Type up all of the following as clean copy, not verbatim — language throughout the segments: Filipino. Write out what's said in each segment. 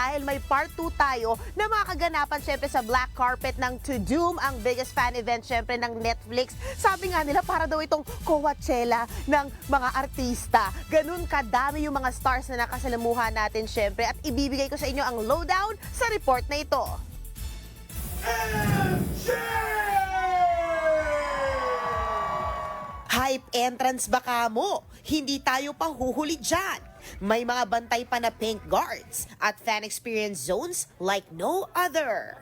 dahil may part 2 tayo na mga kaganapan syempre sa black carpet ng To Doom, ang biggest fan event syempre ng Netflix. Sabi nga nila para daw itong Coachella ng mga artista. Ganun kadami yung mga stars na nakasalamuhan natin syempre at ibibigay ko sa inyo ang lowdown sa report na ito. Hype entrance baka mo, hindi tayo pahuhuli dyan. May mga bantay pa na pink guards at fan experience zones like no other.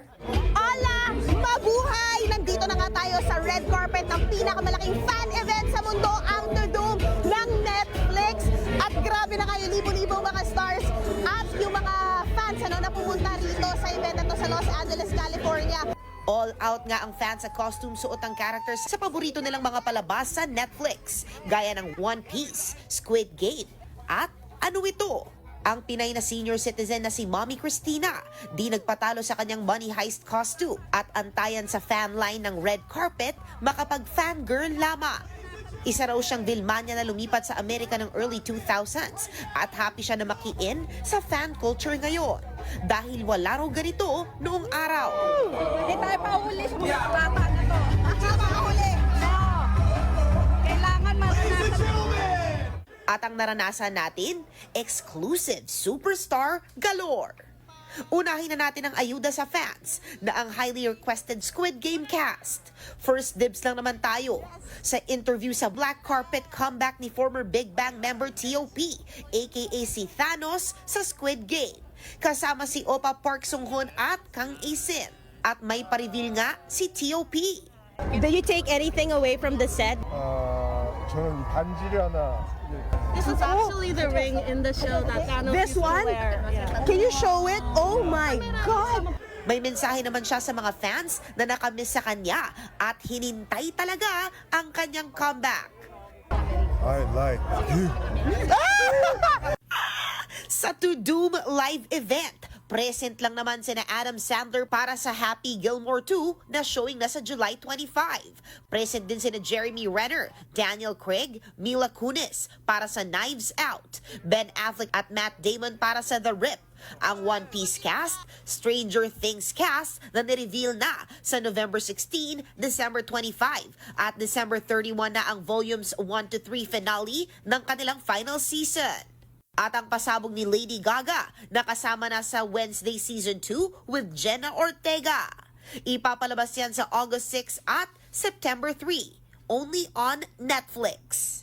Ala! Mabuhay! Nandito na nga tayo sa red carpet ng pinakamalaking fan event sa mundo, ang To Doom ng Netflix. At grabe na kayo, libo-libong mga stars at yung mga fans na pumunta rito sa event na to sa Los Angeles, California. All out nga ang fans sa costume suot ang characters sa paborito nilang mga palabas sa Netflix, gaya ng One Piece, Squid Game, at ano ito? Ang Pinay na senior citizen na si Mommy Christina, di nagpatalo sa kanyang money heist costume at antayan sa fan line ng red carpet makapag-fangirl lamang. Isa raw siyang Vilmania na lumipat sa Amerika ng early 2000s at happy siya na maki-in sa fan culture ngayon dahil wala raw ganito noong araw. Hindi tayo pauli sa mga bata na to. Pauli! No! Kailangan maranasan. At ang naranasan natin, exclusive superstar galore. Unahin na natin ang ayuda sa fans na ang highly requested Squid Game cast. First dibs lang naman tayo sa interview sa black carpet comeback ni former Big Bang member T.O.P. aka si Thanos sa Squid Game. Kasama si Oppa Park Sung-hoon at Kang A-sin. At may pa-reveal nga si T.O.P. Did you take anything away from the set? 저는 이 반지를 하나 This is actually the ring in the show that Thanos This used to one? wear. Yeah. Can you show it? Oh my God! May mensahe naman siya sa mga fans na nakamiss sa kanya at hinintay talaga ang kanyang comeback. I like you. Sa To Doom live event, present lang naman sina Adam Sandler para sa Happy Gilmore 2 na showing na sa July 25. Present din sina Jeremy Renner, Daniel Craig, Mila Kunis para sa Knives Out, Ben Affleck at Matt Damon para sa The Rip. Ang One Piece cast, Stranger Things cast na nireveal na sa November 16, December 25 at December 31 na ang volumes 1 to 3 finale ng kanilang final season. At ang pasabog ni Lady Gaga, nakasama na sa Wednesday Season 2 with Jenna Ortega. Ipapalabas yan sa August 6 at September 3, only on Netflix.